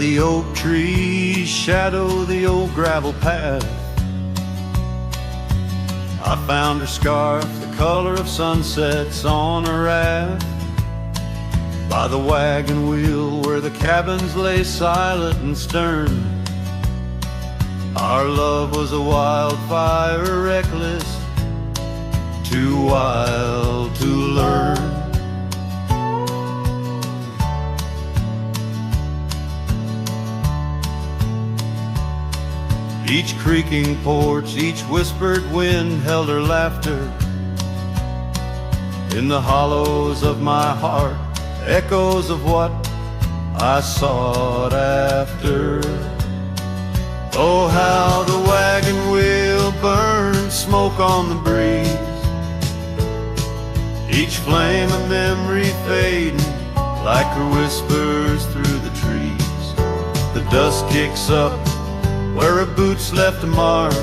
the oak trees shadow the old gravel path, I found her scarf, the color of sunsets on a raft, by the wagon wheel where the cabins lay silent and stern. Our love was a wildfire, reckless, too wild to learn. Each creaking porch, each whispered wind held her laughter. In the hollows of my heart, echoes of what I sought after. Oh, how the wagon wheel burned smoke on the breeze, each flame a memory fading like her whispers through the trees. The dust kicks up where her boots left a mark.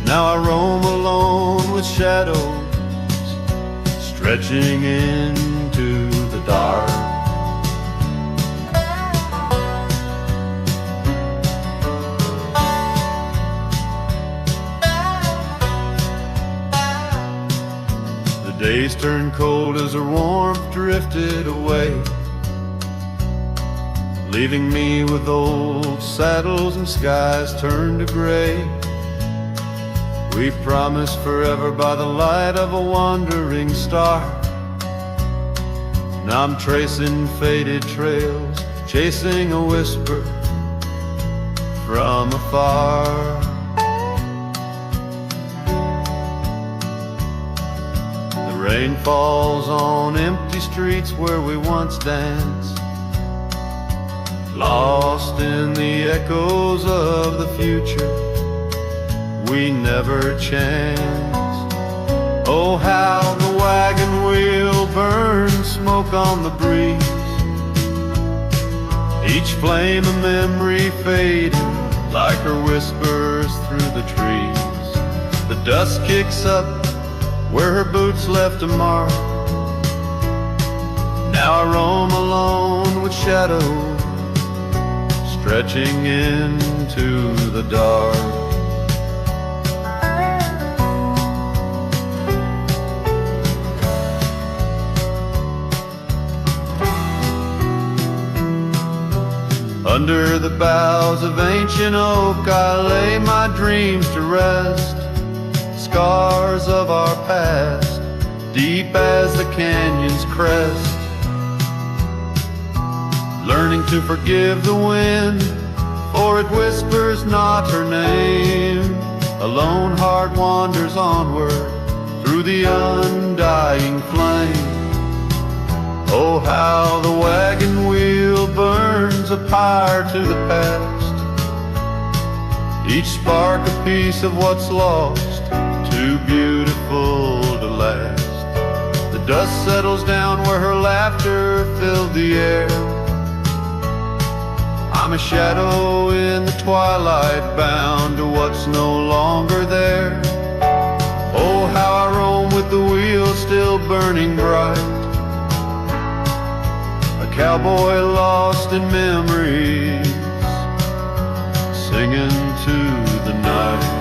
Now I roam alone with shadows stretching into the dark. The days turned cold as her warmth drifted away, leaving me with old saddles and skies turned to gray. We promised forever by the light of a wandering star. Now I'm tracing faded trails, chasing a whisper from afar. The rain falls on empty streets where we once danced, lost in the echoes of the future we never chanced. Oh, how the wagon wheel burns smoke on the breeze, each flame a memory fading like her whispers through the trees. The dust kicks up where her boots left a mark. Now I roam alone with shadows stretching into the dark. Under the boughs of ancient oak I lay my dreams to rest, scars of our past, deep as the canyon's crest. Learning to forgive the wind, for it whispers not her name. A lone heart wanders onward through the undying flame. Oh, how the wagon wheel burns a pyre to the past, each spark a piece of what's lost, too beautiful to last. The dust settles down where her laughter filled the air. I'm a shadow in the twilight, bound to what's no longer there. Oh, how I roam with the wheel still burning bright, a cowboy lost in memories, singing to the night.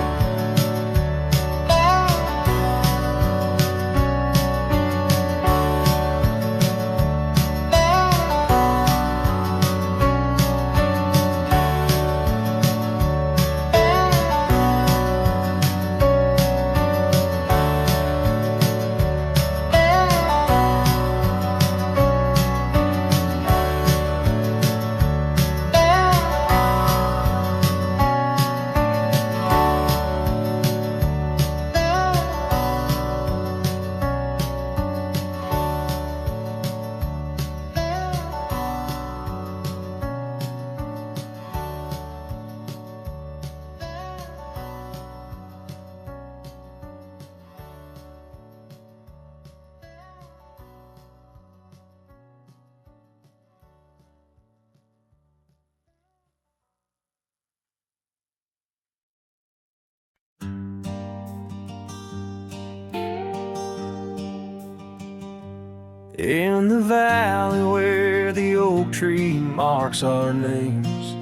In the valley where the oak tree marks our names,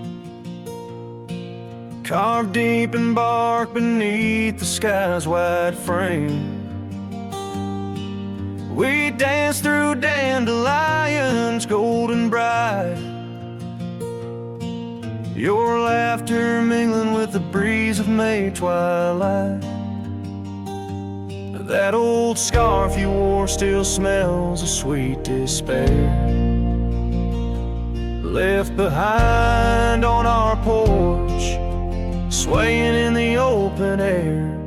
carved deep in bark beneath the sky's wide frame. We dance through dandelions golden bright, your laughter mingling with the breeze of May twilight. That old scarf you wore still smells of sweet despair, left behind on our porch, swaying in the open air.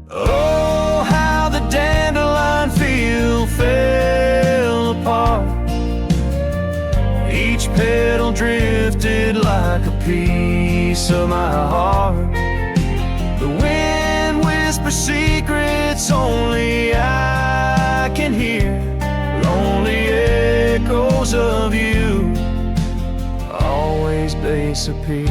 Oh, how the dandelion field fell apart, each petal drifted like a piece of my heart. The wind whispers secrets only I can hear, lonely echoes of you always disappear.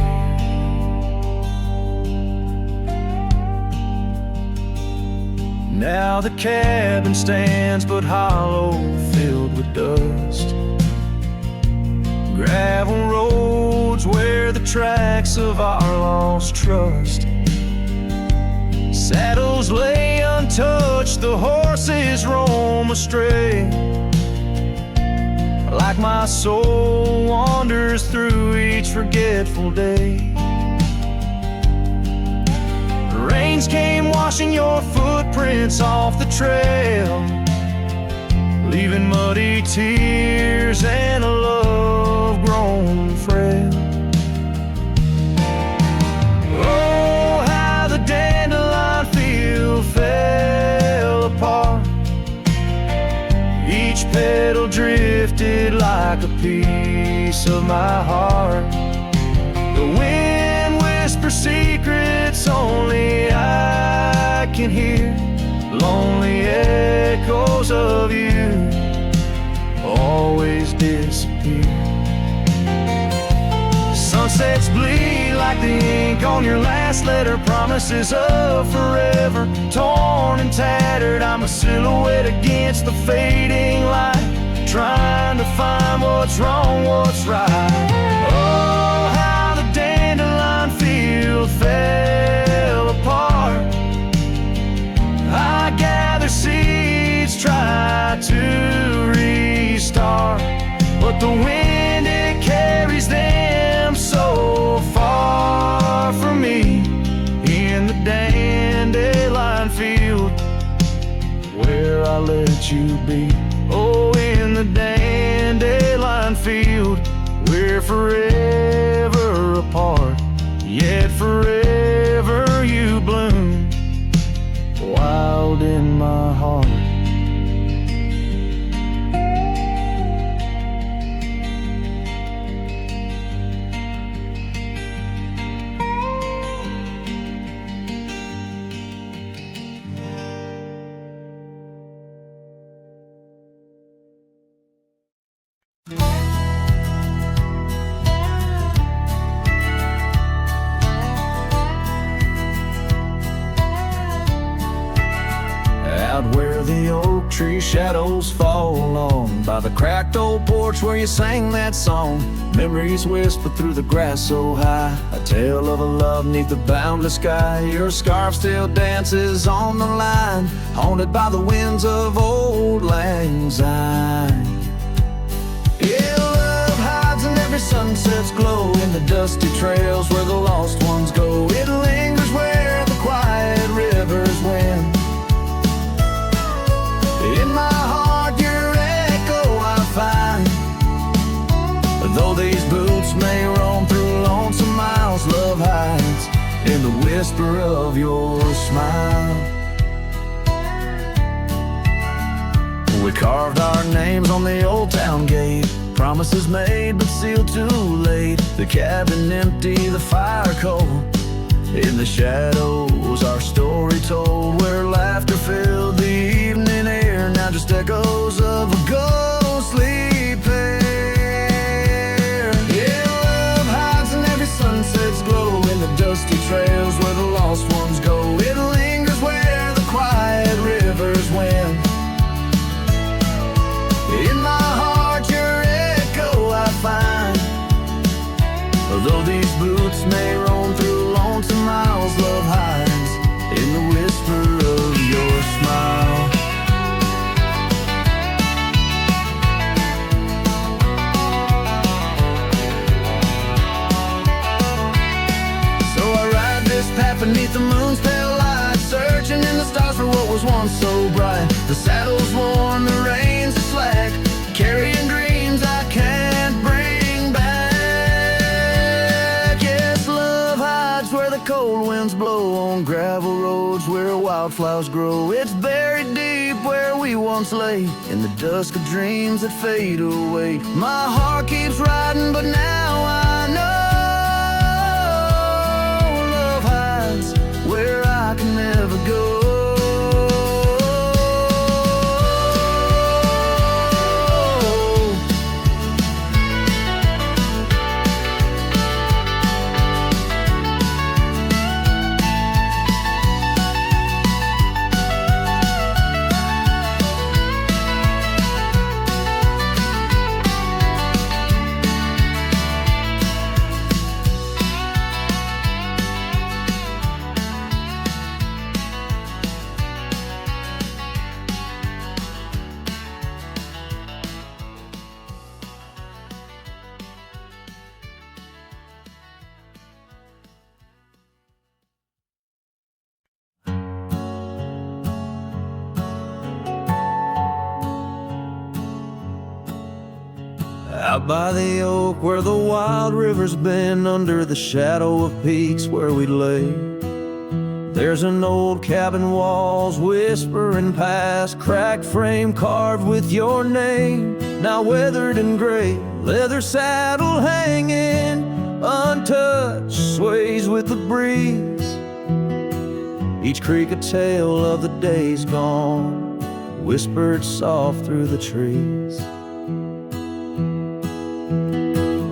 Now the cabin stands but hollow, filled with dust, gravel roads where the tracks of our lost trust. Saddles lay untouched, the horses roam astray, like my soul wanders through each forgetful day. Rains came washing your footprints off the trail, leaving muddy tears and a love grown frail. Oh, how the dandelion field fell apart, each petal drifted like a piece of my heart. The wind whispers secrets only I can hear, lonely echoes of you always disappear. Sunsets bleed like the ink on your last letter, promises of forever, torn and tattered. I'm a silhouette against the fading light, trying to find what's wrong, what's right. Oh, how the dandelion field fell apart, I gather seeds, try to restart, but the wind, it carries them so far from me. In the dandelion field where I let you be. Oh, in the dandelion field we're forever apart, yet forever you bloom wild in my heart. Out where the oak tree shadows fall on, by the cracked old porch where you sang that song, memories whisper through the grass so high, a tale of a love neath the boundless sky. Your scarf still dances on the line, haunted by the winds of old lang syne. Yeah, love hides in every sunset's glow, in the dusty trails where the lost ones go. It lingers where the quiet rivers win. In my heart your echo I find, though these boots may roam through lonesome miles, love hides in the whisper of your smile. We carved our names on the old town gate, promises made but sealed too late. The cabin empty, the fire cold, in the shadows our story told, where laughter filled the evening air, now just echoes of a ghostly pair. Yeah, love hides in every sunset's glow, in the dusty trails where the lost ones go. It lingers where the quiet rivers win. In my heart your echo I footsteps may roam through lonesome miles. Love hides in the whisper of your smile. So I ride this path beneath the moon's pale light, searching in the stars for what was once so bright. The saddle's worn, the reins are slack, carrying dreams I can't bring back. Yes, love hides where the cold winds blow, on gravel roads where wildflowers grow. It's buried deep where we once lay, in the dusk of dreams that fade away. My heart keeps riding, but now I know love hides where I can never go. Out by the oak where the wild rivers bend, under the shadow of peaks where we lay, there's an old cabin, walls whispering past, cracked frame carved with your name. Now weathered and gray, leather saddle hanging untouched, sways with the breeze. Each creak a tale of the days gone, whispered soft through the trees.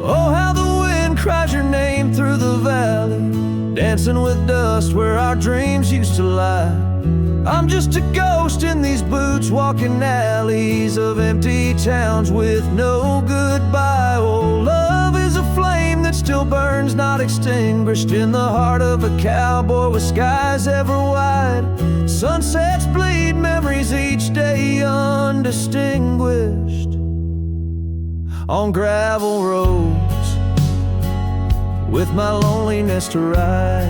Oh, how the wind cries your name through the valley, dancing with dust where our dreams used to lie. I'm just a ghost in these boots, walking alleys of empty towns with no goodbye. Oh, love is a flame that still burns, not extinguished, in the heart of a cowboy with skies ever wide. Sunsets bleed memories each day undistinguished, on gravel roads with my loneliness to ride.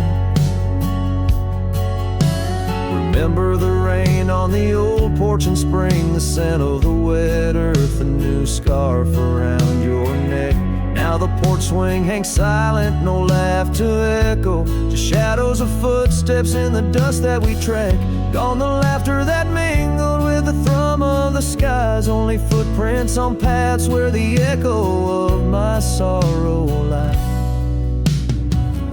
Remember the rain on the old porch in spring, the scent of the wet earth, a new scarf around your neck. Now the porch swing hangs silent, no laugh to echo, just shadows of footsteps in the dust that we track. Gone the laughter that mingled with the thrum of the skies, only footprints on paths where the echo of my sorrow lies.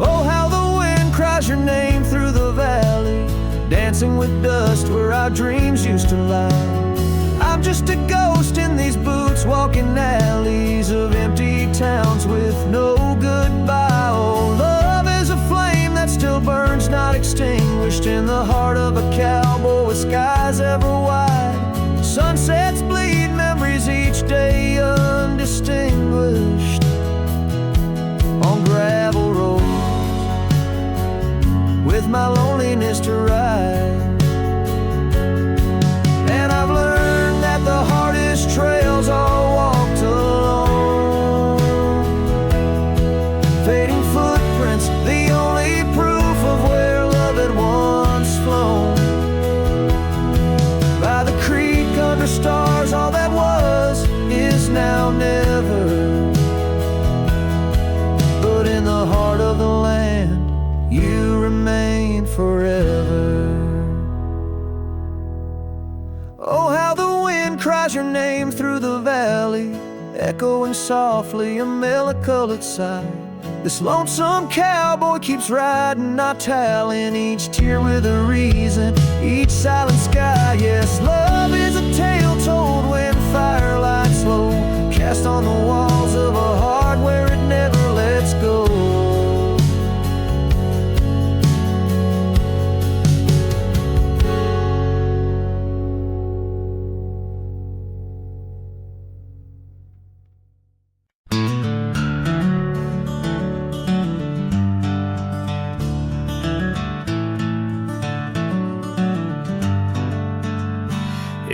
Oh, how the wind cries your name through the valley, dancing with dust where our dreams used to lie. I'm just a ghost in these boots, walking alleys of empty towns with no goodbye. Oh, love is a flame that still burns, not extinguished, in the heart of a cowboy with skies ever wide. Sunsets bleed memories each day undistinguished, on gravel roads with my loneliness to ride. And I've learned that the hardest trails are walked alone, fading footprints, the only proof of where love had once flown. By the creek under stars, all that was is now never, but in the heart of the land you remain forever. Oh, how the wind cries your name through the valley, echoing softly a mellow-colored sigh. This lonesome cowboy keeps riding, not tallying each tear with a reason, each silent sky. Yes, love is a tale told when firelight slow, cast on the walls of a heart where it never lets go.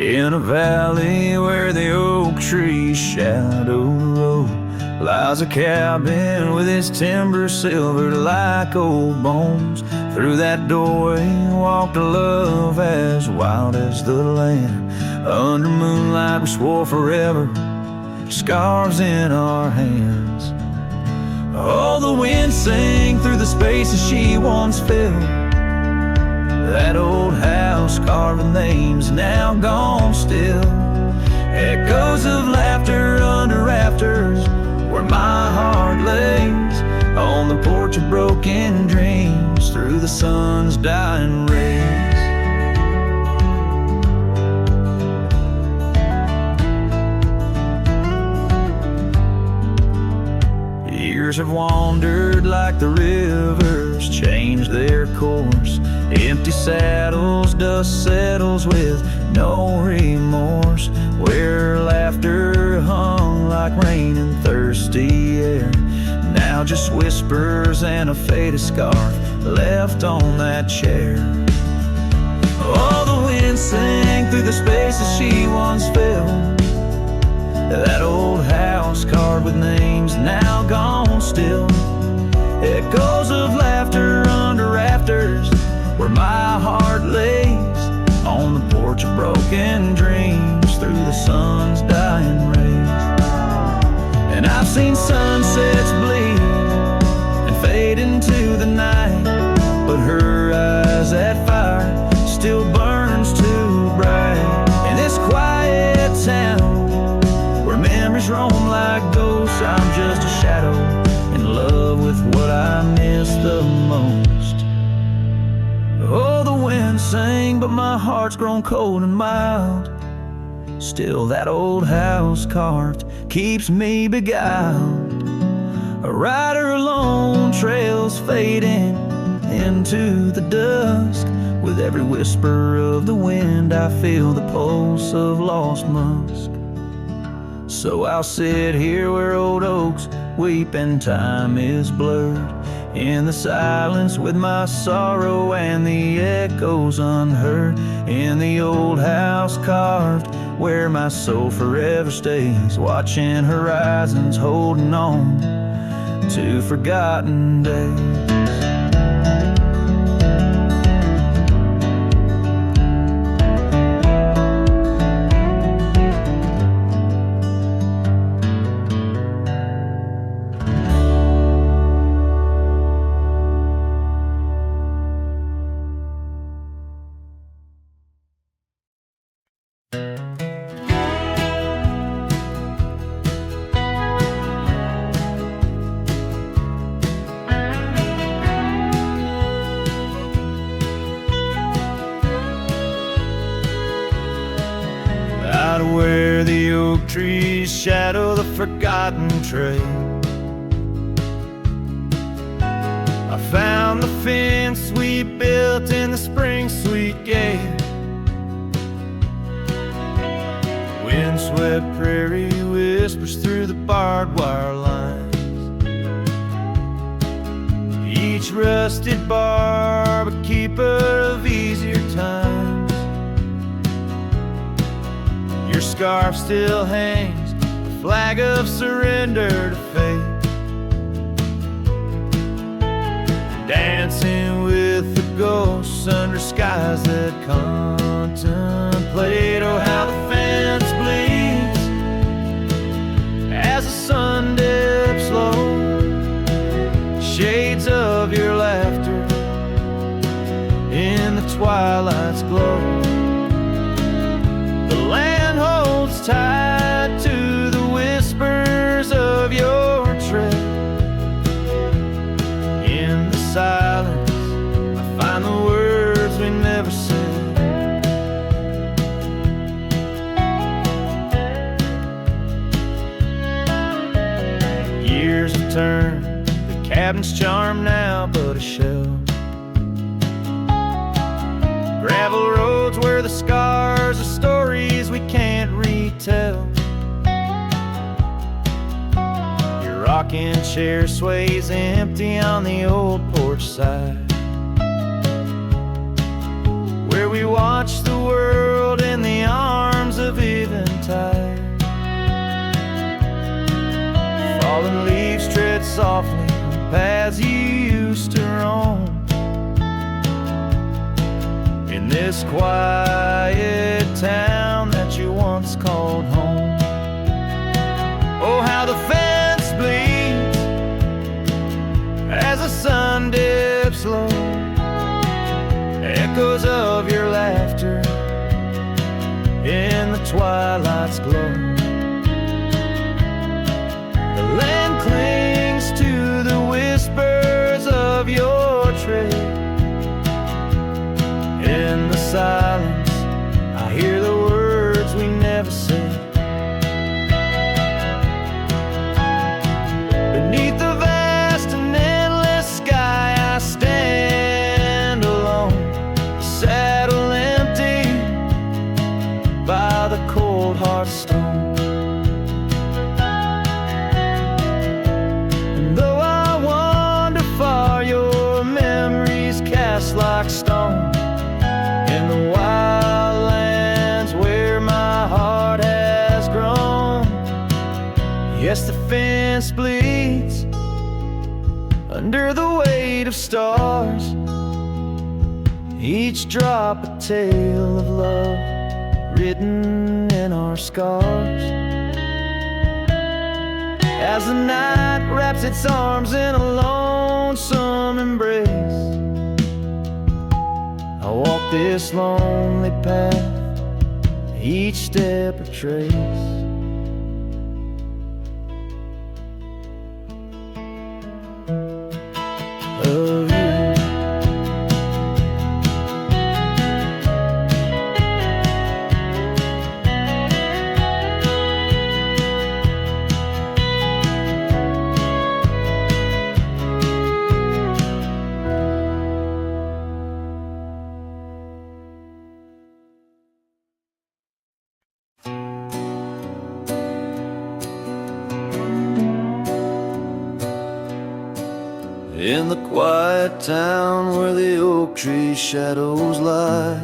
In a valley where the oak tree's shadow road lies a cabin with its timber silvered like old bones. Through that doorway walked a love as wild as the land. Under moonlight we swore forever, scarves in our hands. Oh, the wind sang through the spaces she once filled. That old house carved with names now gone still. Echoes of laughter under rafters where my heart lays, on the porch of broken dreams through the sun's dying rays. Years have wandered like the rivers, changed their course. Empty saddles, dust settles with no remorse. Where laughter hung like rain in thirsty air, now just whispers and a faded scarf left on that chair. Oh, the wind sang through the spaces she once filled. That old house carved with names now gone still. Echoes of laughter under rafters where my heart lays, on the porch of broken dreams through the sun's dying rays. And I've seen sunsets bleed and fade into the night, but her eyes, that fire still burns too bright. In this quiet town where memories roam like ghosts, I'm just a shadow in love with what I miss the most. Oh, the wind sang, but my heart's grown cold and mild. Still that old house carved keeps me beguiled. A rider alone, trails fading into the dusk. With every whisper of the wind I feel the pulse of lost musk. So I'll sit here where old oaks weep and time is blurred, in the silence with my sorrow and the echoes unheard. In the old house carved where my soul forever stays, watching horizons, holding on to forgotten days. Where the oak trees shadow the forgotten trail, I found the fence we built in the spring sweet gale. Windswept prairie whispers through the barbed wire lines, each rusted barb a keeper of easier times. Your scarf still hangs, a flag of surrender to fate, dancing with the ghosts under skies that contemplate. Oh, how the fence bleeds as the sun dips low, shades of your laughter in the twilight's glow. The land holds tight to the whispers of your tread. In the silence, I find the words we never said. Years have turned, the cabin's charmed now but a shell. Gravel roads where the scars are stories we can't retell. Your rocking chair sways empty on the old porch side, where we watch the world in the arms softly on paths you used to roam. In this quiet town that you once called home. Oh, how the fence bleeds as the sun dips low. Echoes of your laughter in the twilight's glow. The land clings to the whispers of your tread. In the silence, I hear the words we never said. Beneath the vast and endless sky, I stand alone, saddle empty by the cold hard stone. And though I wander far, your memories cast like stone in the wild lands where my heart has grown. Yes, the fence bleeds under the weight of stars, each drop a tale of love written in our scars. As the night wraps its arms in a lonesome embrace, I walk this lonely path, each step a trace. Of you. In the quiet town where the oak tree shadows lie,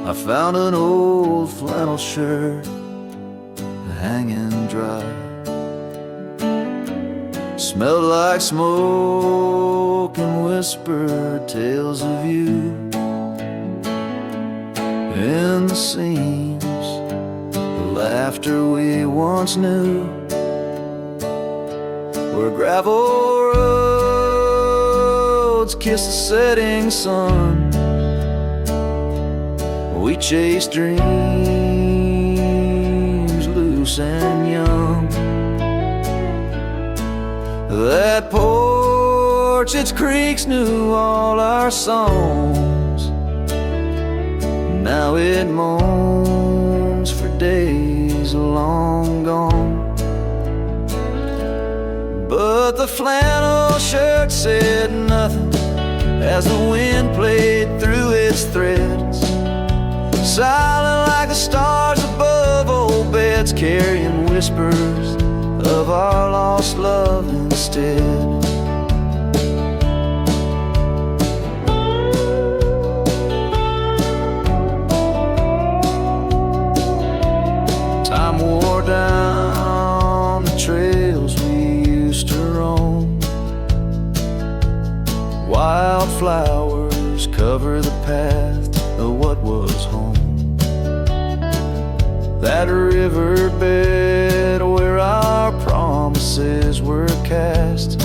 I found an old flannel shirt hanging dry. Smelled like smoke and whispered tales of you. In the seams, the laughter we once knew, where gravel roads kiss the setting sun. We chase dreams loose and young. That porch, its creaks knew all our songs. Now it moans for days long gone. But the flannel shirt said nothing as the wind played through its threads, silent like the stars above old beds, carrying whispers of our lost love instead. Time wore down the trails to roam. Wildflowers cover the path of what was home. That riverbed where our promises were cast,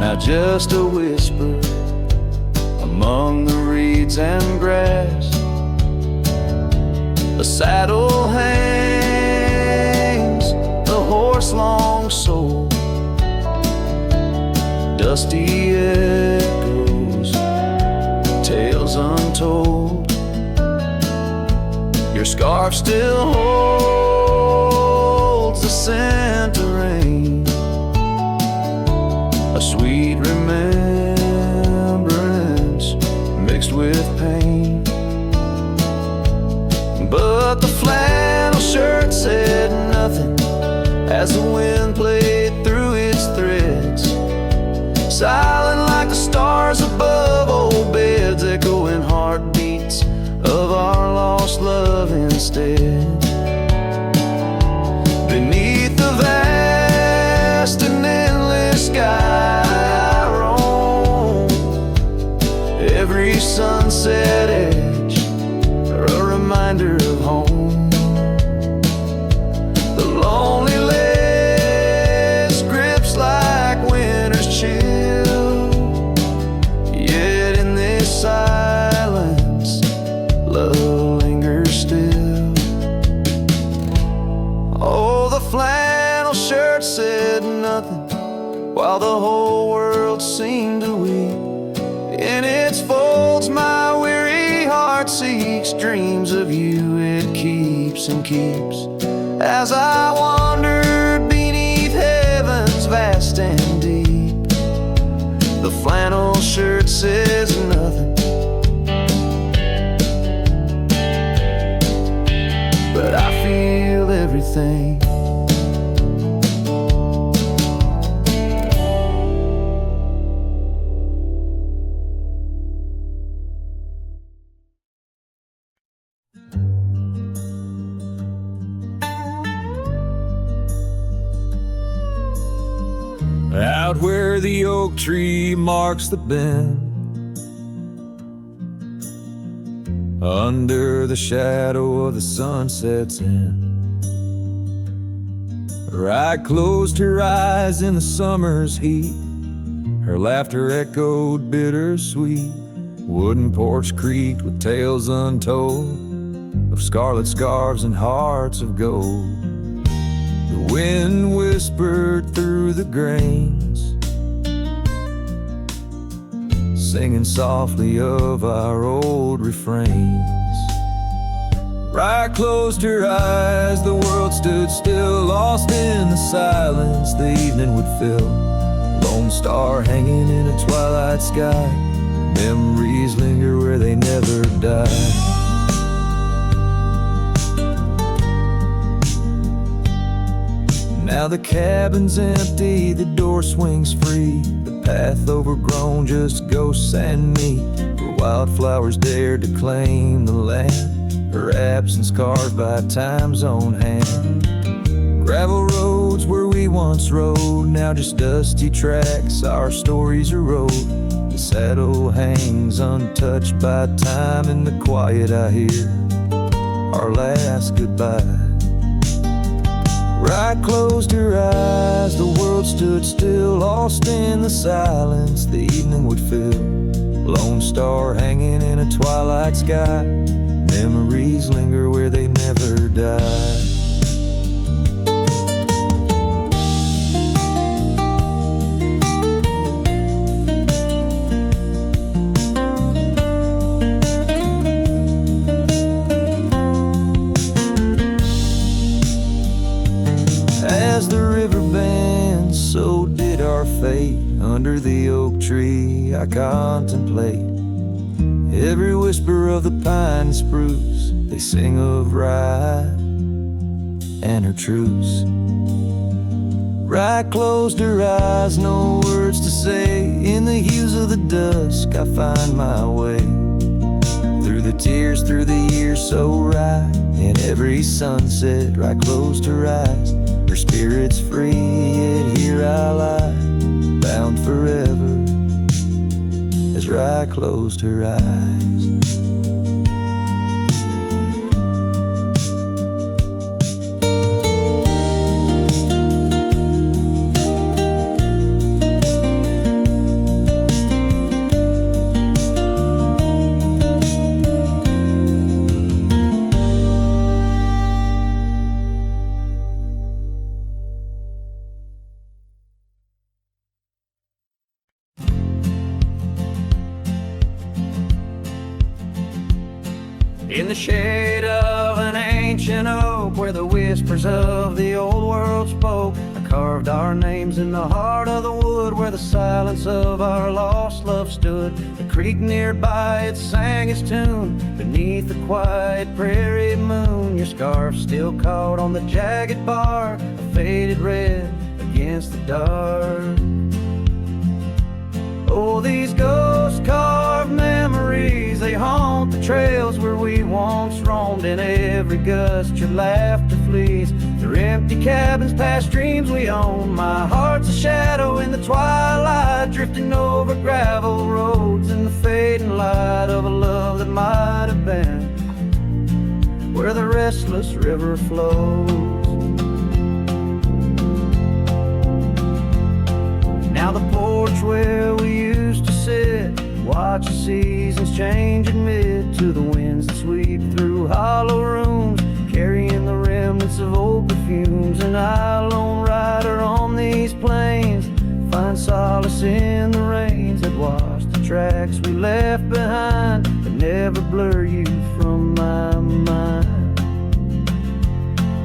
now just a whisper among the reeds and grass. A saddle hangs, the horse long sold, dusty echoes, tales untold. Your scarf still holds the scent of rain, a sweet remembrance mixed with pain. But the flannel shirt said nothing as the wind played through its threads, silent like the stars above old beds, echoing heartbeats of our lost love instead. Beneath the valley world seemed to weep. In its folds my weary heart seeks, dreams of you it keeps and keeps. As I wandered beneath heaven's vast and deep, the flannel shirt says nothing, but I feel everything. Out where the oak tree marks the bend, under the shadow of the sunset's end, right closed her eyes in the summer's heat. Her laughter echoed bittersweet. Wooden porch creaked with tales untold of scarlet scarves and hearts of gold. The wind whispered through the grains, singing softly of our old refrains. Right closed her eyes, the world stood still, lost in the silence the evening would fill. Lone star hanging in a twilight sky, memories linger where they never die. Now the cabin's empty, the door swings free, the path overgrown, just ghosts and me. Where wildflowers dared to claim the land, her absence carved by time's own hand. Gravel roads where we once rode, now just dusty tracks, our stories erode. The saddle hangs untouched by time, in the quiet I hear our last goodbye. Right closed her eyes, the world stood still, lost in the silence the evening would fill. Lone star hanging in a twilight sky, memories linger where they never die. As the river bends, so did our fate. Under the oak tree I contemplate every whisper of the pine and spruce. They sing of ride and her truce. Right closed her eyes, no words to say. In the hues of the dusk I find my way, through the tears, through the years so right. In every sunset, right closed her eyes. Her spirit's free, yet here I lie, bound forever, as Rye closed her eyes. In the shade of an ancient oak, where the whispers of the old world spoke, I carved our names in the heart of the wood, where the silence of our lost love stood. The creek nearby, it sang its tune beneath the quiet prairie moon. Your scarf still caught on the jagged bark, a faded red against the dark. Oh, these ghost-carved memories, they haunt the trails where we once roamed. In every gust your laughter flees through empty cabins past dreams we own. My heart's a shadow in the twilight, drifting over gravel roads in the fading light of a love that might have been where the restless river flows. Now the porch where we used to sit, watch the seasons change, admit to the winds that sweep through hollow rooms, carrying the remnants of old perfumes. And I, lone rider on these plains, find solace in the rain. that wash the tracks we left behind, but never blur you from my mind.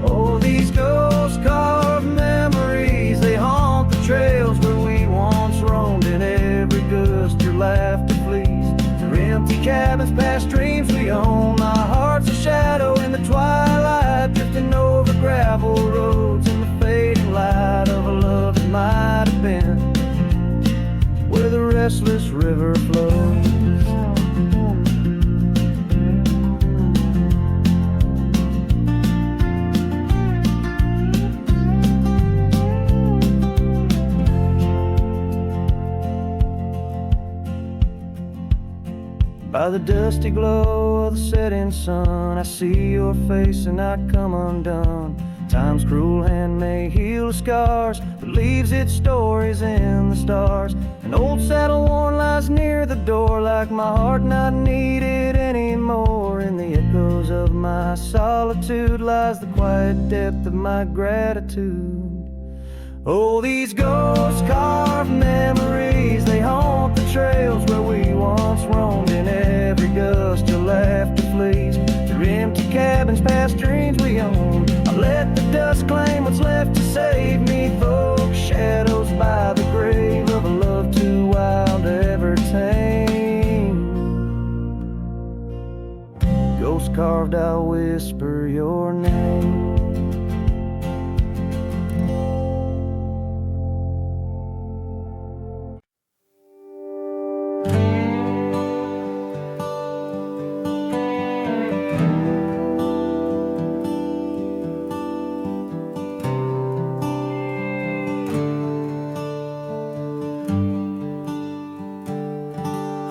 Oh, these ghost-carved memories, they haunt the trails where we once roamed. In every gust your laughter flees through empty cabins past dreams we own. Our hearts a shadow in the twilight, drifting over gravel roads in the fading light of a love that might have been where the restless river flows. By the dusty glow of the setting sun, I see your face and I come undone. Time's cruel hand may heal the scars, but leaves its stories in the stars. An old saddle worn lies near the door, like my heart not needed anymore. In the echoes of my solitude lies the quiet depth of my gratitude. Oh, these ghost-carved memories, they haunt the trails where we once roamed. In every gust your laughter flees through empty cabins past dreams we own. I let the dust claim what's left to save me, folks. Shadows by the grave of a love too wild to ever tame. Ghost-carved, I'll whisper your name.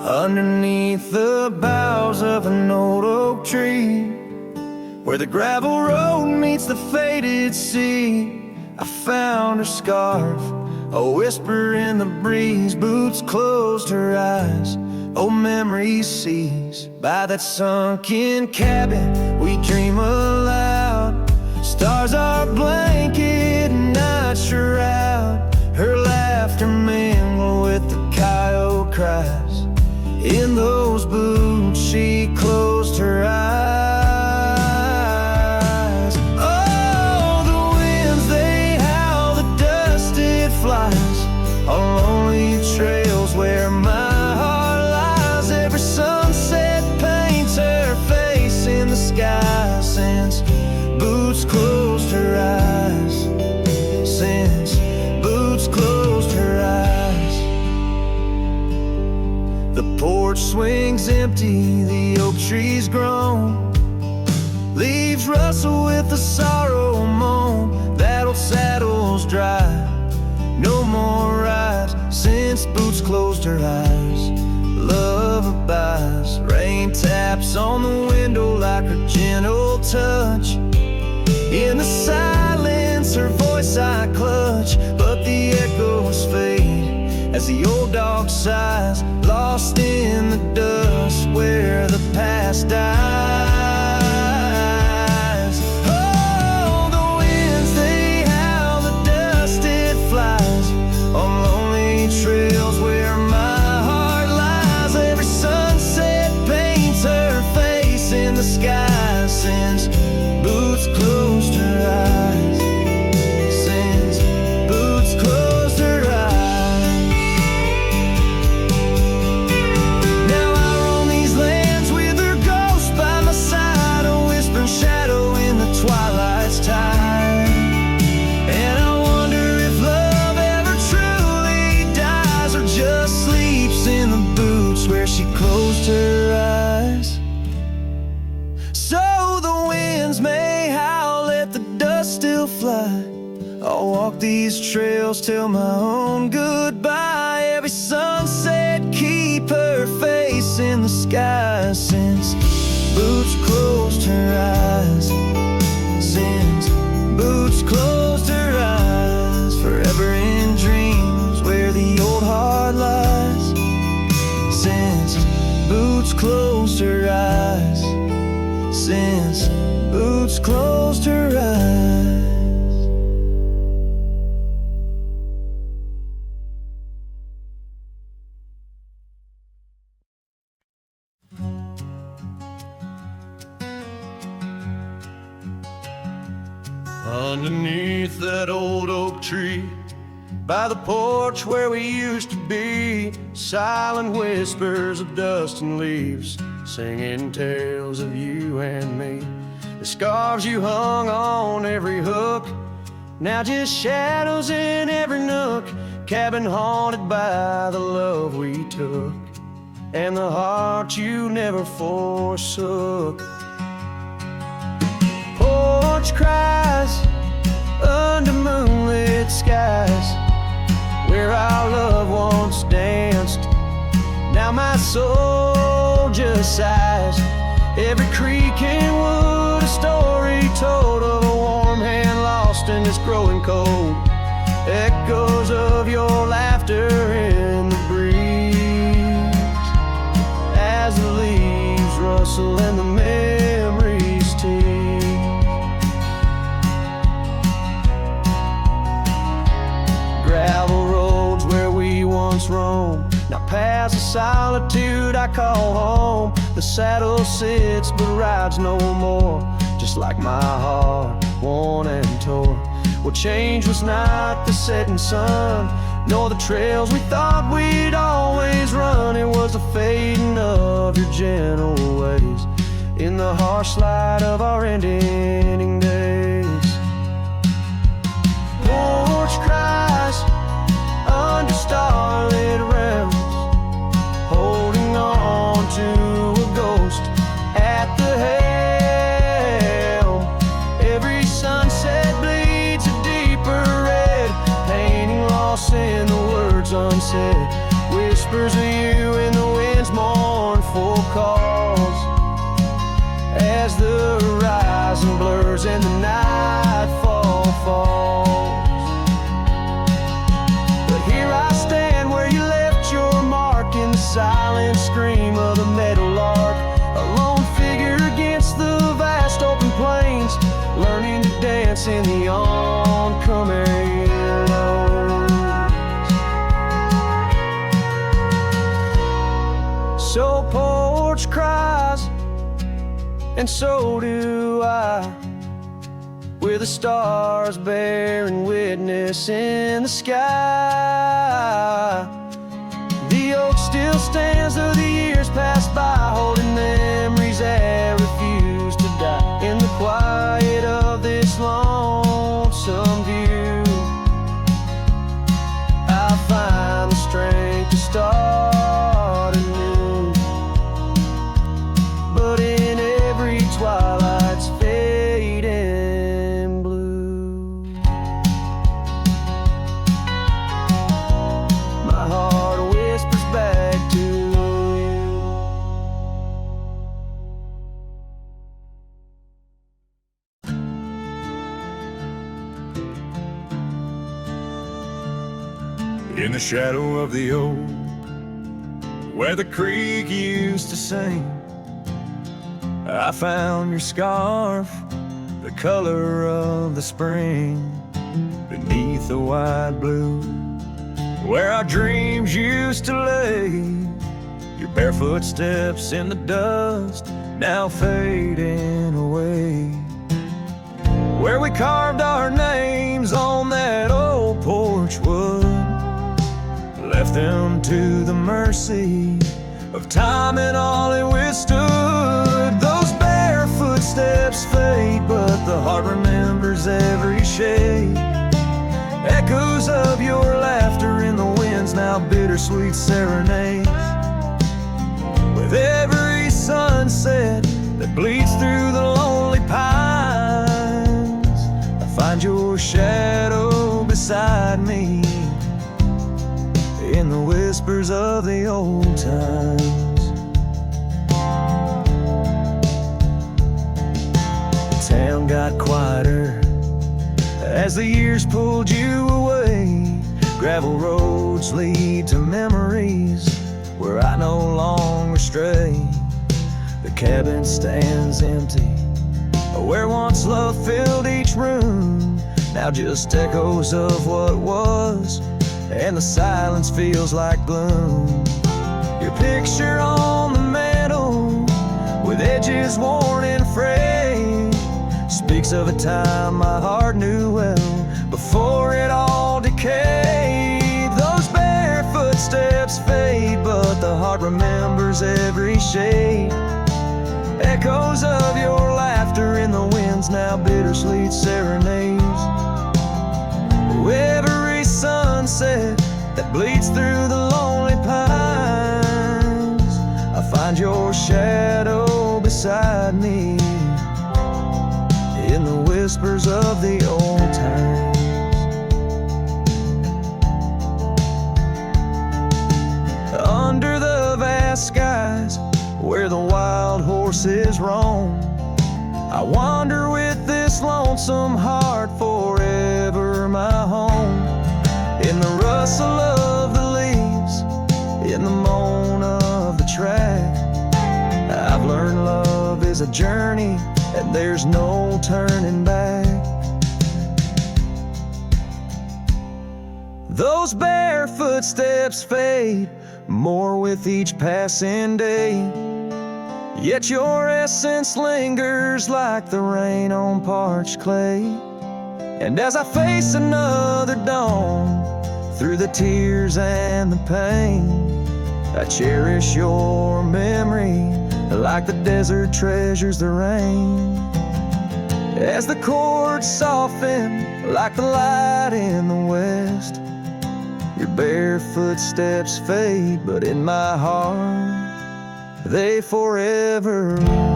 Underneath the boughs of an old oak tree, where the gravel road meets the faded sea, I found her scarf, a whisper in the breeze. Boots closed her eyes, old memories seize. By that sunken cabin we dream aloud, stars are blanket and night shroud. Her laughter mingle with the coyote cries. In those boots she closed her eyes. Oh, the winds they howl, the dust it flies on lonely trails where my heart lies. Every sunset paints her face in the sky. Since Boots closed her eyes, since Boots closed her eyes. The porch swings empty, the oak tree's grown, leaves rustle with the sorrow moan. That old saddle's dry, no more rides since Boots closed her eyes. Love abides, rain taps on the window like her gentle touch. In the silence her voice I clutch, but the echoes fade as the old dog sighs, lost in the dust where the past dies. Oh, the winds they howl, the dust it flies on lonely trails where my heart lies. Every sunset paints her face in the sky. Since Boots closed her eyes, since Boots closed her eyes. Twilight's time, and I wonder if love ever truly dies or just sleeps in the boots where she closed her eyes. So the winds may howl, let the dust still fly. I'll walk these trails till my own goodbye. Every sunset keep her face in the sky. Since Boots closed her eyes, since Boots closed her eyes, forever in dreams where the old heart lies. Since Boots closed her eyes, since Boots closed her eyes. 'Cause I, underneath that old oak tree, by the porch where we used to be, silent whispers of dust and leaves, singing tales of you and me. The scarves you hung on every hook, now just shadows in every nook. Cabin haunted by the love we took, and the heart you never forsook. Porch cries under moonlit skies, where our love once danced. Now my soul just sighs. Every creek and wood, a story told of a warm hand lost in this growing cold. Echoes of your laughter in the breeze, as the leaves rustle and the memories tease. Gravel roads where we once roamed, now paths of solitude I call home. The saddle sits but rides no more, just like my heart, worn and torn. What changed was not the setting sun, nor the trails we thought we'd always run. It was the fading of your gentle ways in the harsh light of our ending days. Porch cries under starlit realms, holding on to a ghost at the helm. Every sunset bleeds a deeper red, painting loss in the words unsaid. Whispers of you in the wind's mournful calls, as the horizon blurs and the nightfall falls. But here I stand where you left your mark, in the silent scream of the meadowlark, a lone figure against the vast open plains, learning to dance in the oncoming lows. So porch cries, and so do I, with the stars bearing witness in the sky. The oak still stands though the years pass by, holding memories that refuse to die. In the quiet of this lonesome view, I find the strength to start anew. But in every twilight's fading blue, my heart whispers back to you. In the shadow of the oak, where the creek used to sing, I found your scarf, the color of the spring, beneath the wide blue, where our dreams used to lay. Your barefoot steps in the dust, now fading away, where we carved our names on that old porch wood, left them to the mercy of time and all it withstood. Those bare footsteps fade, but the heart remembers every shade. Echoes of your laughter in the wind's now bittersweet serenades. With every sunset that bleeds through the lonely pines, I find your shadow beside me in the whispers of the old times. The town got quieter as the years pulled you away. Gravel roads lead to memories where I no longer stray. The cabin stands empty, where once love filled each room, now just echoes of what was, and the silence feels like gloom. Your picture on the mantle, with edges worn and frayed, speaks speaks of a time my heart knew well before it all decayed. Those bare footsteps fade, but the heart remembers every shade. Echoes of your laughter in the wind's now bittersweet serenades. Every sunset that bleeds through the lonely pines, I find your shadow beside me in the whispers of the old times. Under the vast skies where the wild horses roam, I wander with this lonesome heart, forever my home. In the rustle of the leaves, in the moan of the track, I've learned love is a journey and there's no turning back. Those bare footsteps fade more with each passing day, yet your essence lingers like the rain on parched clay. And as I face another dawn, through the tears and the pain, I cherish your memory like the desert treasures the rain. As the chords soften like the light in the west, your bare footsteps fade, but in my heart they forever rest.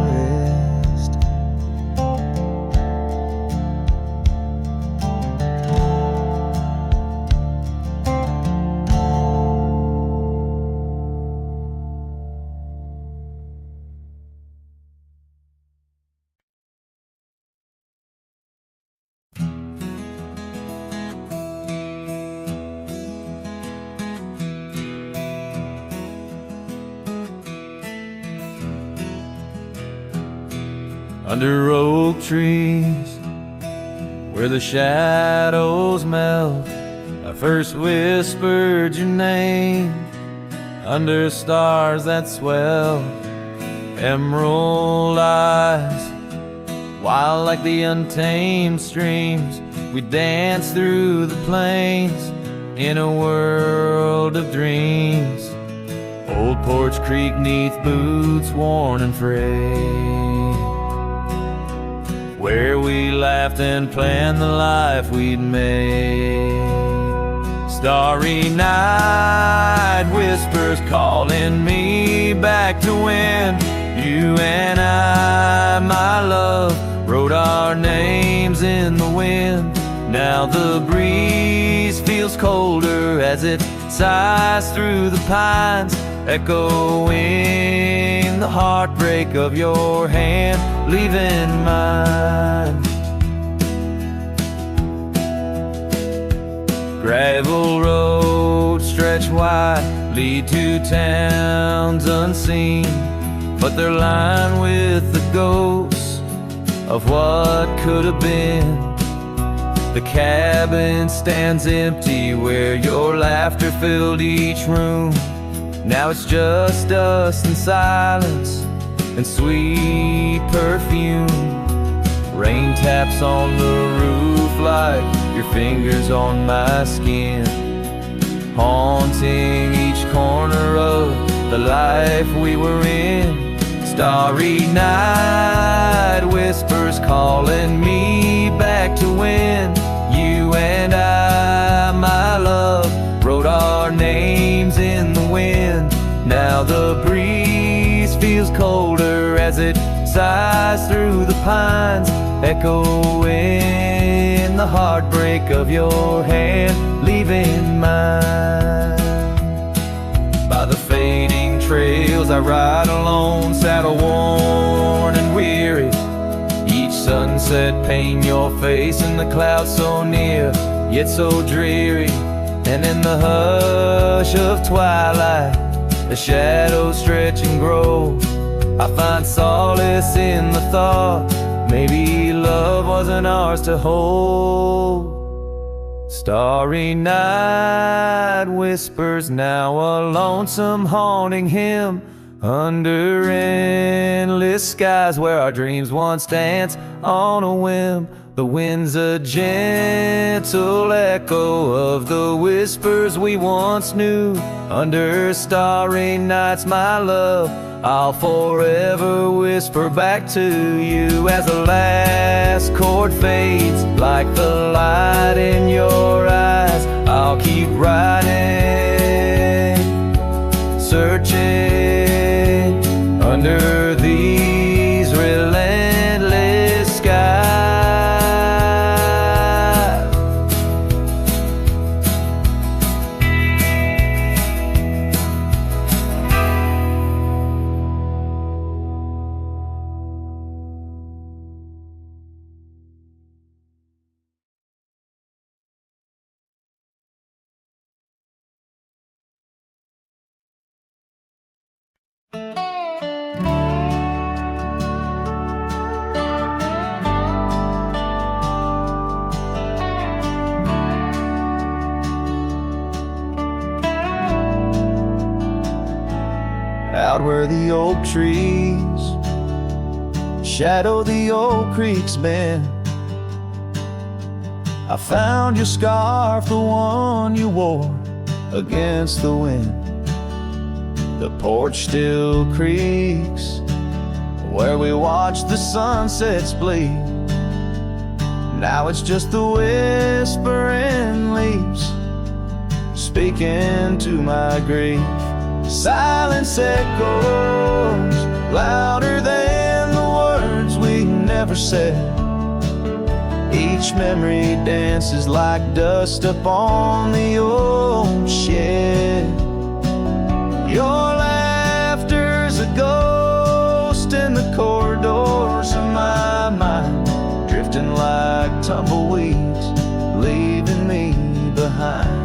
Under oak trees, where the shadows melt, I first whispered your name. Under stars that swell, emerald eyes, wild like the untamed streams, we dance through the plains in a world of dreams. Old Porch Creek 'neath boots worn and frayed, where we laughed and planned the life we'd made. Starry night whispers calling me back to when you and I, my love, wrote our names in the wind. Now the breeze feels colder as it sighs through the pines, echoing the heartbreak of your hand, leaving mine. Gravel roads stretch wide, lead to towns unseen, but they're lined with the ghosts of what could have been. The cabin stands empty where your laughter filled each room. Now it's just us and silence and sweet perfume. Rain taps on the roof like your fingers on my skin, haunting each corner of the life we were in. Starry night whispers calling me back to when you and I, my love, wrote our names in the wind. Now the breeze feels colder as it sighs through the pines, echoing the heartbreak of your hand, leaving mine. By the fading trails I ride alone, saddle worn and weary. Each sunset paint your face in the clouds so near, yet so dreary. And in the hush of twilight, the shadows stretch and grow. I find solace in the thought maybe love wasn't ours to hold. Starry night whispers now a lonesome haunting hymn Under endless skies where our dreams once danced on a whim, the wind's a gentle echo of the whispers we once knew. Under starry nights, my love, I'll forever whisper back to you. As the last chord fades like the light in your eyes, I'll keep writing, searching under these relentless skies. Out where the oak trees shadow the old creek's bend, I found your scarf, the one you wore against the wind. The porch still creaks where we watched the sunsets bleed. Now it's just the whispering leaves speaking to my grief. Silence echoes louder than the words we never said. Each memory dances like dust upon the old shed. Your laughter's a ghost in the corridors of my mind, drifting like tumbleweeds, leaving me behind.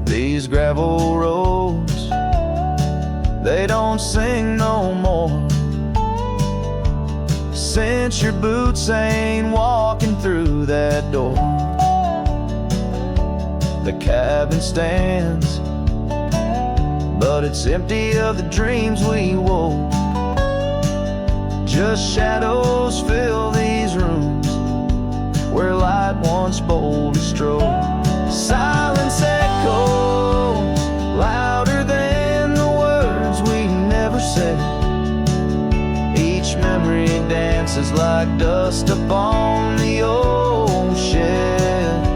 These gravel roads, they don't sing no more, since your boots ain't walking through that door. The cabin stands, but it's empty of the dreams we wove. Just shadows fill these rooms where light once boldly strode. Silence echoes louder than the words we never said. Each memory dances like dust upon the old shed.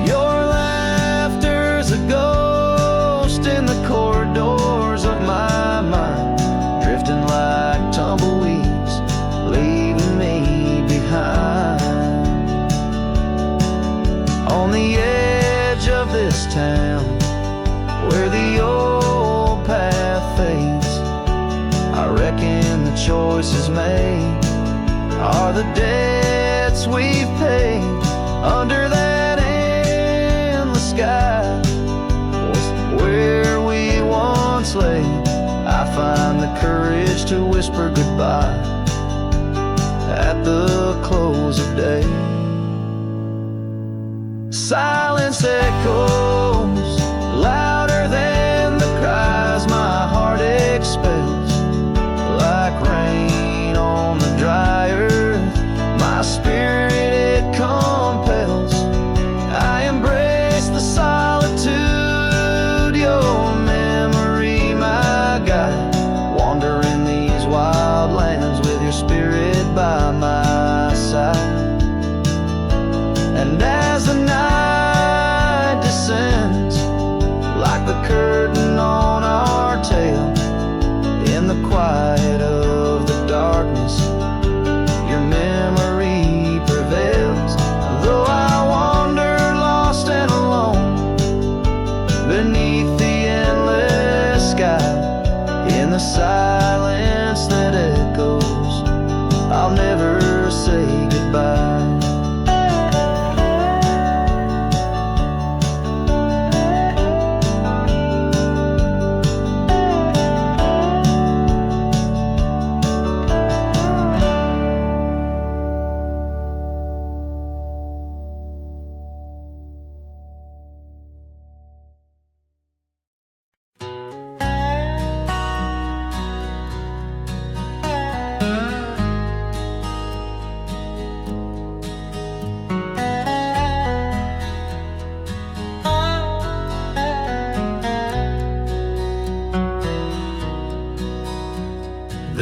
Your laughter's a ghost in the corridors of my mind, drifting like tumbleweeds, leaving me behind. On the edge of this town, where the old path fades, I reckon the choices made are the debts we've paid. Under that endless sky was where we once lay. I find the courage to whisper goodbye at the close of day. Silence echoes louder than the cries my heart expels, like rain on the dry earth, my spirit it compels. I embrace the solitude, your memory my guide, wandering these wild lands with your spirit by my side. And as the night descends,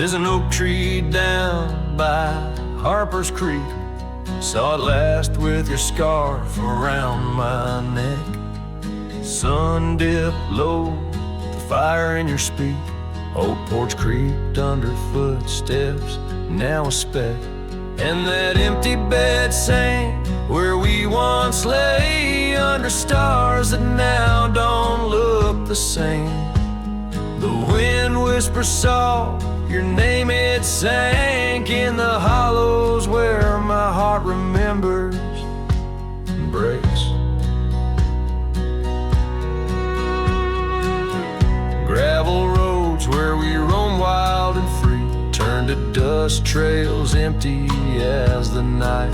There's an oak tree down by Harper's Creek. Saw it last with your scarf around my neck. Sun dipped low, the fire in your speak. Old porch creaked under footsteps, now a speck. And that empty bed sang where we once lay, under stars that now don't look the same. The wind whispers soft, your name it sank in the hollows where my heart remembers and breaks. Gravel roads where we roam wild and free turned to dust trails empty as the night.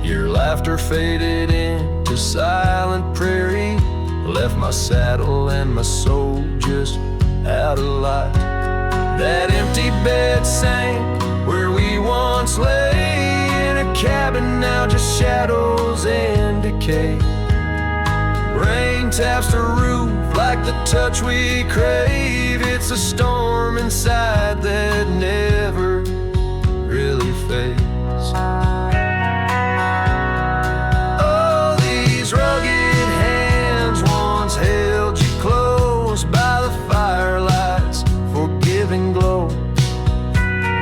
Your laughter faded into silent prairie, left my saddle and my soul just out of light. That empty bed sang where we once lay, in a cabin now just shadows and decay. Rain taps the roof like the touch we crave. It's a storm inside that never really fades. Oh, these rugged hands once held you close by the firelight's forgiving glow.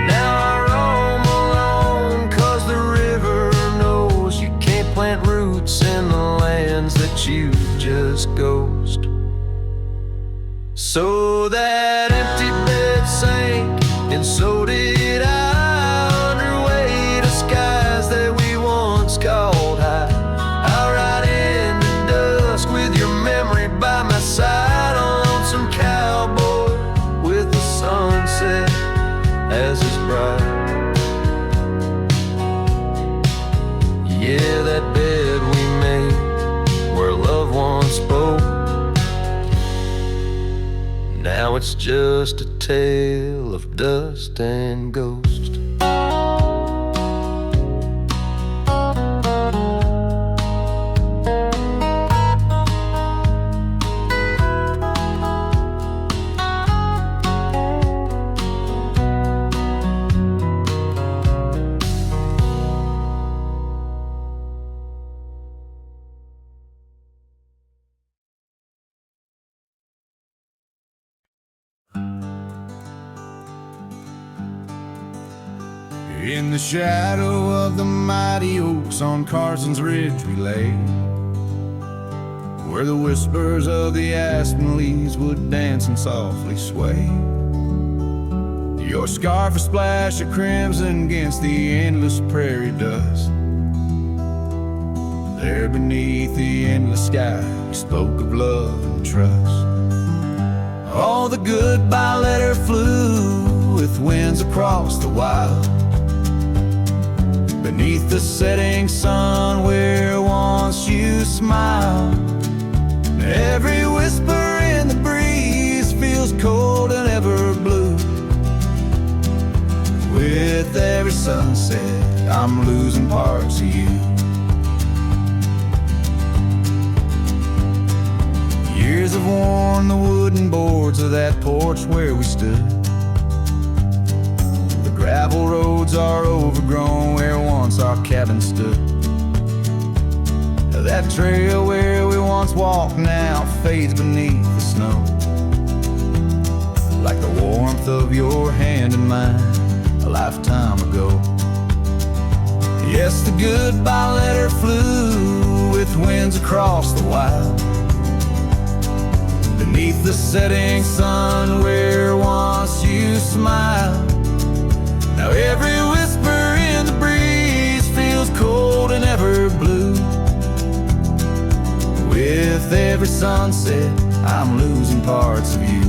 Now I roam alone 'cause the river knows you can't plant roots in the lands that you just ghost. So that empty bed sank, and so did I, under weight of skies that we once called high. I'll ride in the dusk with your memory by my side on some cowboy with the sunset as his bride. Yeah, that bed we made where love once spoke, now it's just a tale of dust and ghost. In the shadow of the mighty oaks on Carson's Ridge we lay, where the whispers of the aspen leaves would dance and softly sway. Your scarf a splash of crimson against the endless prairie dust. There beneath the endless sky we spoke of love and trust. All the goodbye letter flew with winds across the wild, beneath the setting sun where once you smiled. Every whisper in the breeze feels cold and ever blue. With every sunset I'm losing parts of you. Years have worn the wooden boards of that porch where we stood. The gravel roads are overgrown where once our cabin stood. That trail where we once walked now fades beneath the snow, like the warmth of your hand in mine a lifetime ago. Yes, the goodbye letter flew with winds across the wild, beneath the setting sun where once you smiled. Now every whisper in the breeze feels cold and ever blue. With every sunset I'm losing parts of you.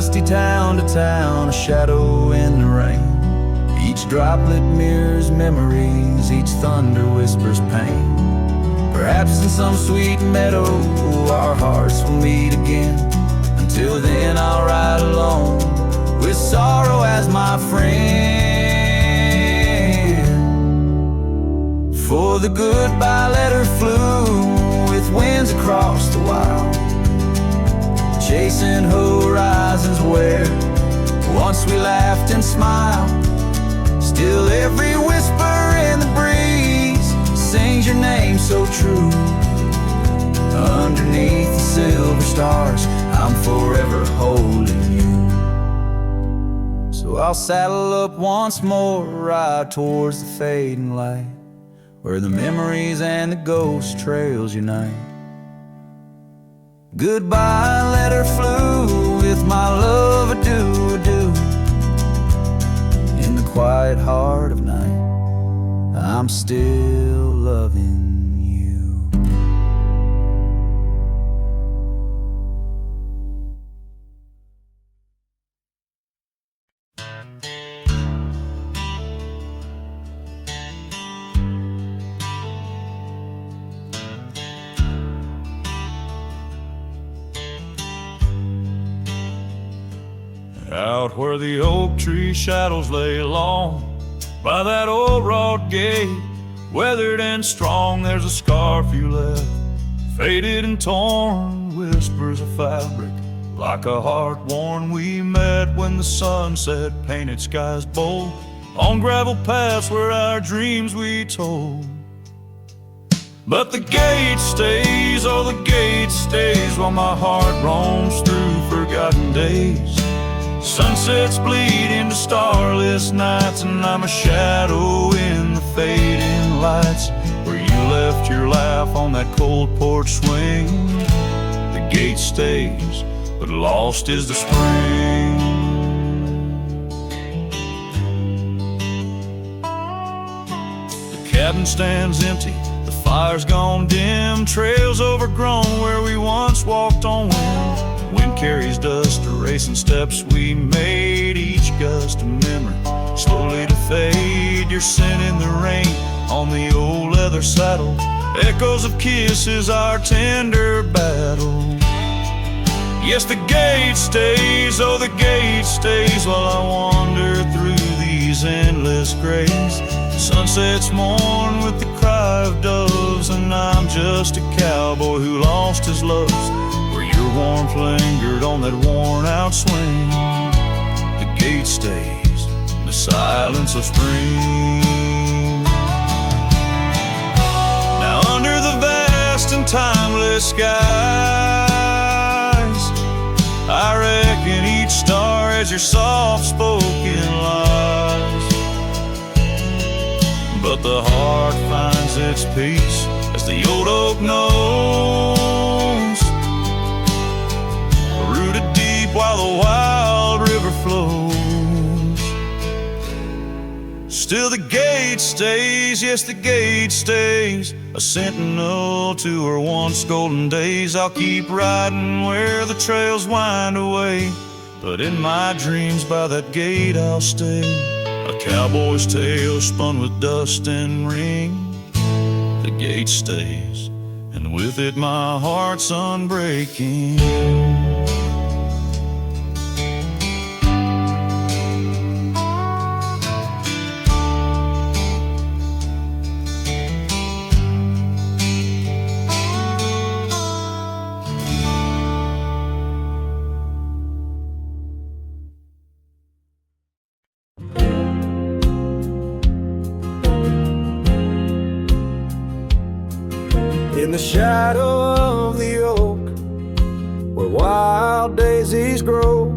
dusty town to town, a shadow in the rain. Each droplet mirrors memories, each thunder whispers pain. Perhaps in some sweet meadow our hearts will meet again. Until then I'll ride alone with sorrow as my friend. For the goodbye letter flew with winds across the wild, chasing horizons where once we laughed and smiled. Still every whisper in the breeze sings your name so true. Underneath the silver stars, I'm forever holding you. So I'll saddle up once more, ride towards the fading light, where the memories and the ghost trails unite. Goodbye letter flew with my love, adieu, adieu. In the quiet heart of night, I'm still loving you. Out where the oak tree shadows lay long, by that old wrought gate, weathered and strong, there's a scarf you left, faded and torn, whispers of fabric, like a heart worn. We met when the sunset painted skies bold, on gravel paths where our dreams we told. But the gate stays, oh the gate stays, while my heart roams through forgotten days. Sunsets bleed into starless nights, and I'm a shadow in the fading lights, where you left your laugh on that cold porch swing. The gate stays, but lost is the spring. The cabin stands empty, the fire's gone dim, trails overgrown where we once walked on wind. Wind carries dust, erasing steps we made, each gust a memory, slowly to fade. Your scent in the rain on the old leather saddle, echoes of kisses, our tender battle. Yes, the gate stays, oh the gate stays, while I wander through these endless grays. Sunsets mourn with the cry of doves, and I'm just a cowboy who lost his loves, where your warmth lingered on that worn out swing. The gate stays in the silence of spring. Now under the vast and timeless skies, I reckon each star has your soft-spoken lies. But the heart finds its peace, as the old oak knows, rooted deep while the wild river flows. Still the gate stays, yes the gate stays, a sentinel to her once golden days. I'll keep riding where the trails wind away, but in my dreams by that gate I'll stay. A cowboy's tale spun with dust and ring. The gate stays, and with it my heart's unbreaking. In the shadow of the oak, where wild daisies grow,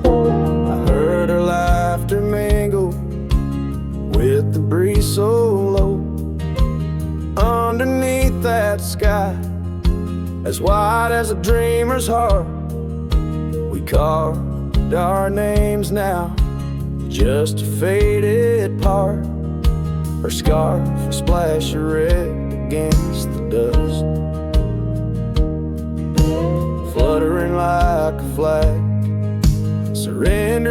I heard her laughter mingle with the breeze so low. Underneath that sky, as wide as a dreamer's heart, we carved our names now, just a faded part. Her scarf a splash of red against the dust, fluttering like a flag,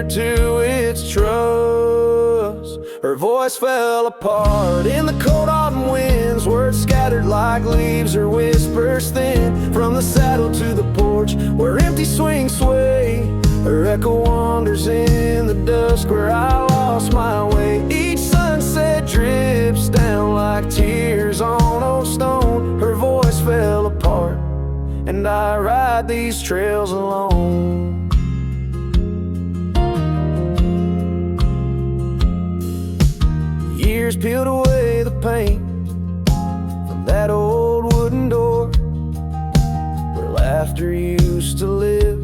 surrender to its trust. Her voice fell apart in the cold autumn winds, words scattered like leaves, her whispers thin. From the saddle to the porch where empty swings sway, her echo wanders in the dusk where I lost my way. Each sunset drips down like tears on old stone. Her voice fell apart, and I ride these trails alone. Years peeled away the paint from that old wooden door where laughter used to live.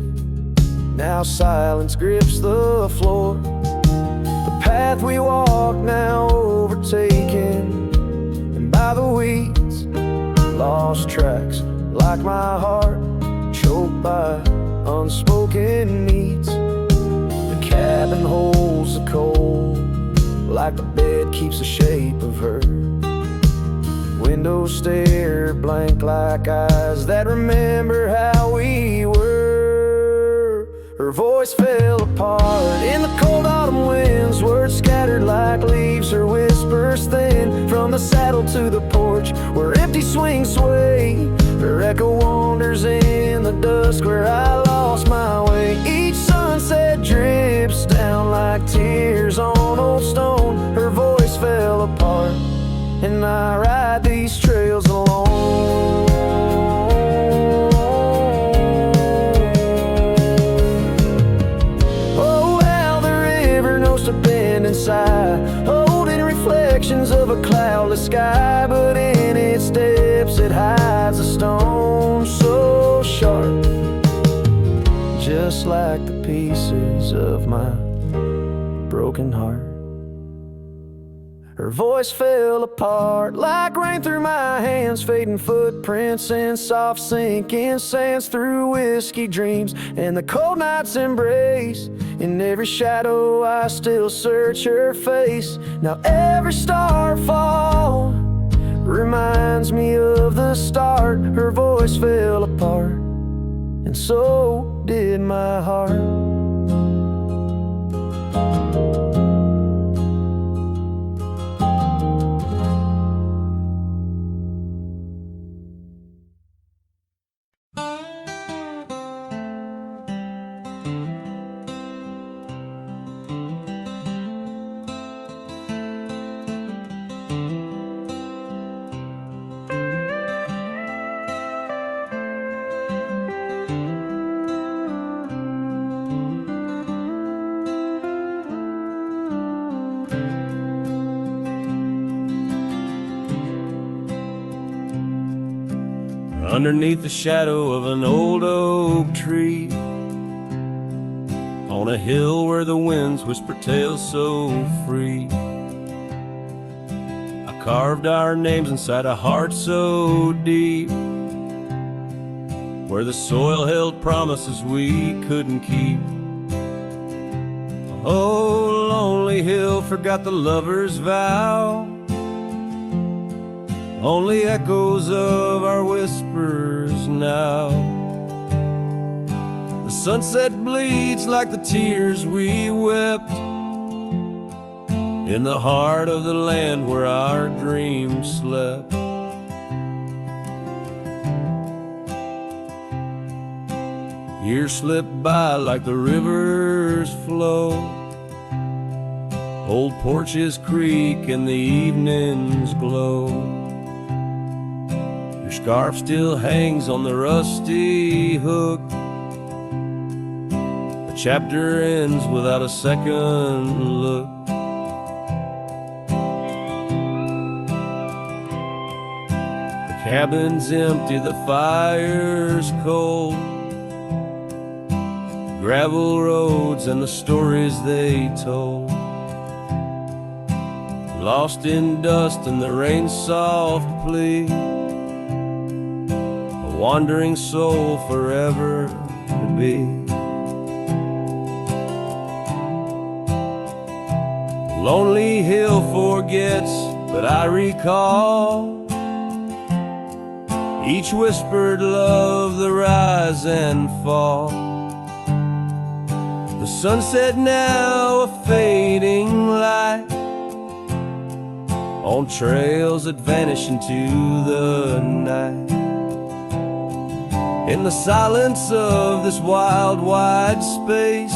Now silence grips the floor. The path we walk now overtaken, and by the weeds, lost tracks like my heart, choked by unspoken needs. The cabin holds the cold, like the bed keeps the shape of her. Windows stare blank like eyes that remember how we were. Her voice fell apart in the cold autumn winds, words scattered like leaves, her whispers thin. From the saddle to the porch where empty swings sway, her echo wanders in the dusk where I lost my way. Each sunset drips down like tears on old stone. Her voice fell apart, and I ride these trails alone. Oh, how the river knows to bend and sigh, holding reflections of a cloudless sky. But in its depths it hides a stone so sharp, just like the pieces of my broken heart. Her voice fell apart like rain through my hands, fading footprints and soft sinking sands through whiskey dreams and the cold night's embrace. In every shadow I still search her face. Now every starfall reminds me of the start. Her voice fell apart, and so did my heart. Underneath the shadow of an old oak tree, on a hill where the winds whisper tales so free, I carved our names inside a heart so deep, where the soil held promises we couldn't keep. Oh, lonely hill forgot the lover's vow, only echoes of our whispers now. The sunset bleeds like the tears we wept in the heart of the land where our dreams slept. Years slip by like the rivers flow, old porches creak and the evenings glow. Your scarf still hangs on the rusty hook, a chapter ends without a second look. The cabin's empty, the fire's cold, gravel roads and the stories they told, lost in dust and the rain's soft plea, a wandering soul forever to be. Lonely hill forgets, but I recall each whispered love, the rise and fall. The Sunset now, a fading light on trails that vanish into the night. In the silence of this wild, wide space,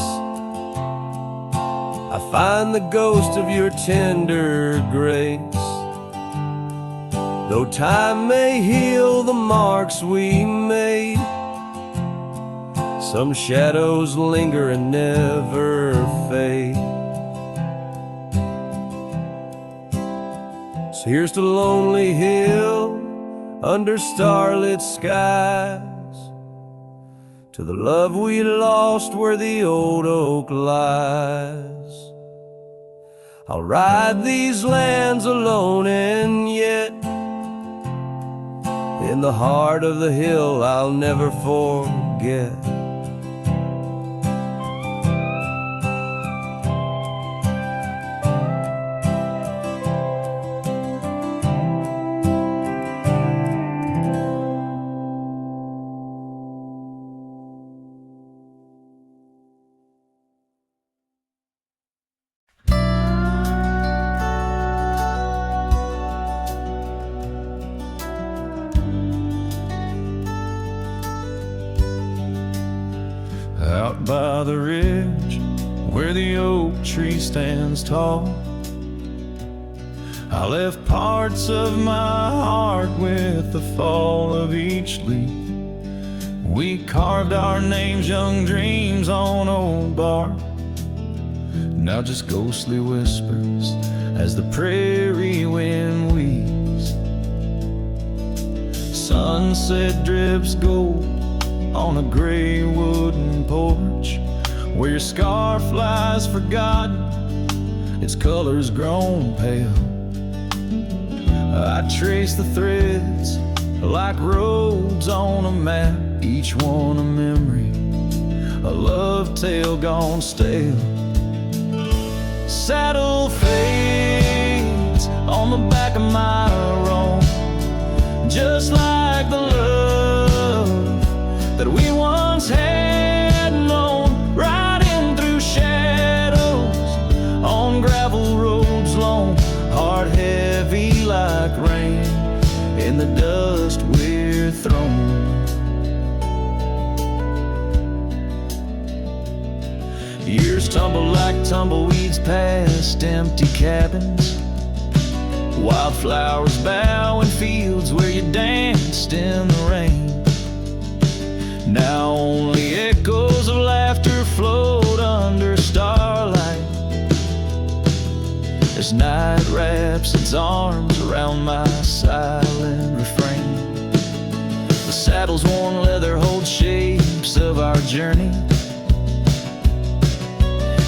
I find the ghost of your tender grace. Though time may heal the marks we made, some shadows linger and never fade. So here's to Lonely Hill under starlit skies, to the love we lost where the old oak lies. I'll ride these lands alone, and yet in the heart of the hill I'll never forget. Out by the ridge where the oak tree stands tall, I left parts of my heart with the fall of each leaf. We carved our names, young dreams on old bark, now just ghostly whispers as the prairie wind weaves. Sunset drips gold on a gray wooden porch where your scarf lies forgotten, its colors grown pale. I trace the threads like roads on a map, each one a memory, a love tale gone stale. Saddle fades on the back of my roan, just like the love that we once had known, riding through shadows on gravel roads long, heart heavy like rain in the dust we're thrown. Years tumble like tumbleweeds past empty cabins, wildflowers bow in fields where you danced in the rain. Now only echoes of laughter float under starlight as night wraps its arms around my silent refrain. The saddle's worn leather holds shapes of our journey,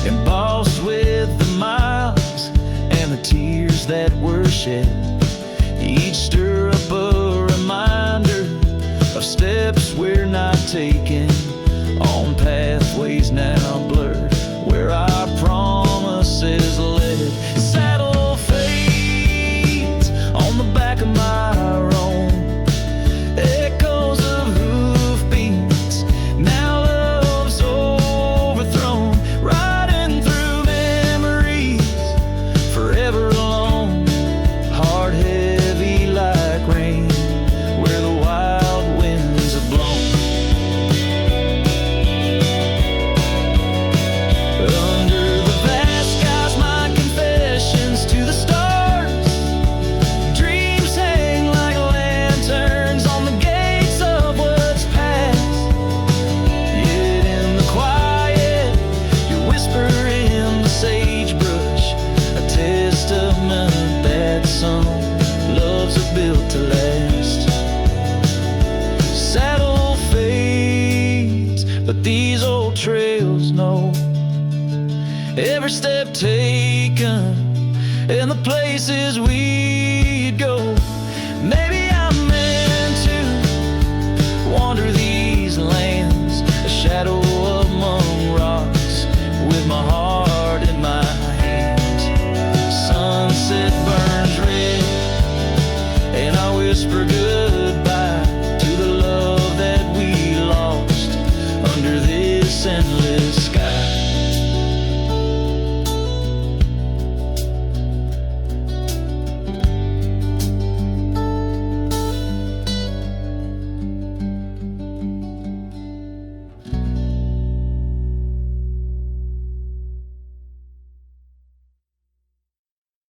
embossed with the miles and the tears that were shed. Each stirrup a reminder of steps we're not taking, on pathways now blurred where our promises led. Saddle fades on the back of my roan, echoes of hoofbeats, now love's overthrown, riding through memories forever alone, heart heavy like rain where the wild winds have blown. Under the vast skies, my confessions to the stars, dreams hang like lanterns on the gates of what's past. Yet in the quiet, you whisper in the sagebrush, a testament that some loves are built to last. Saddle fades, but these old trails know every step taken and the places we'd go. Maybe I'm meant to wander these lands, a shadow among rocks, with my heart in my hands. Sunset burns red, and I whisper good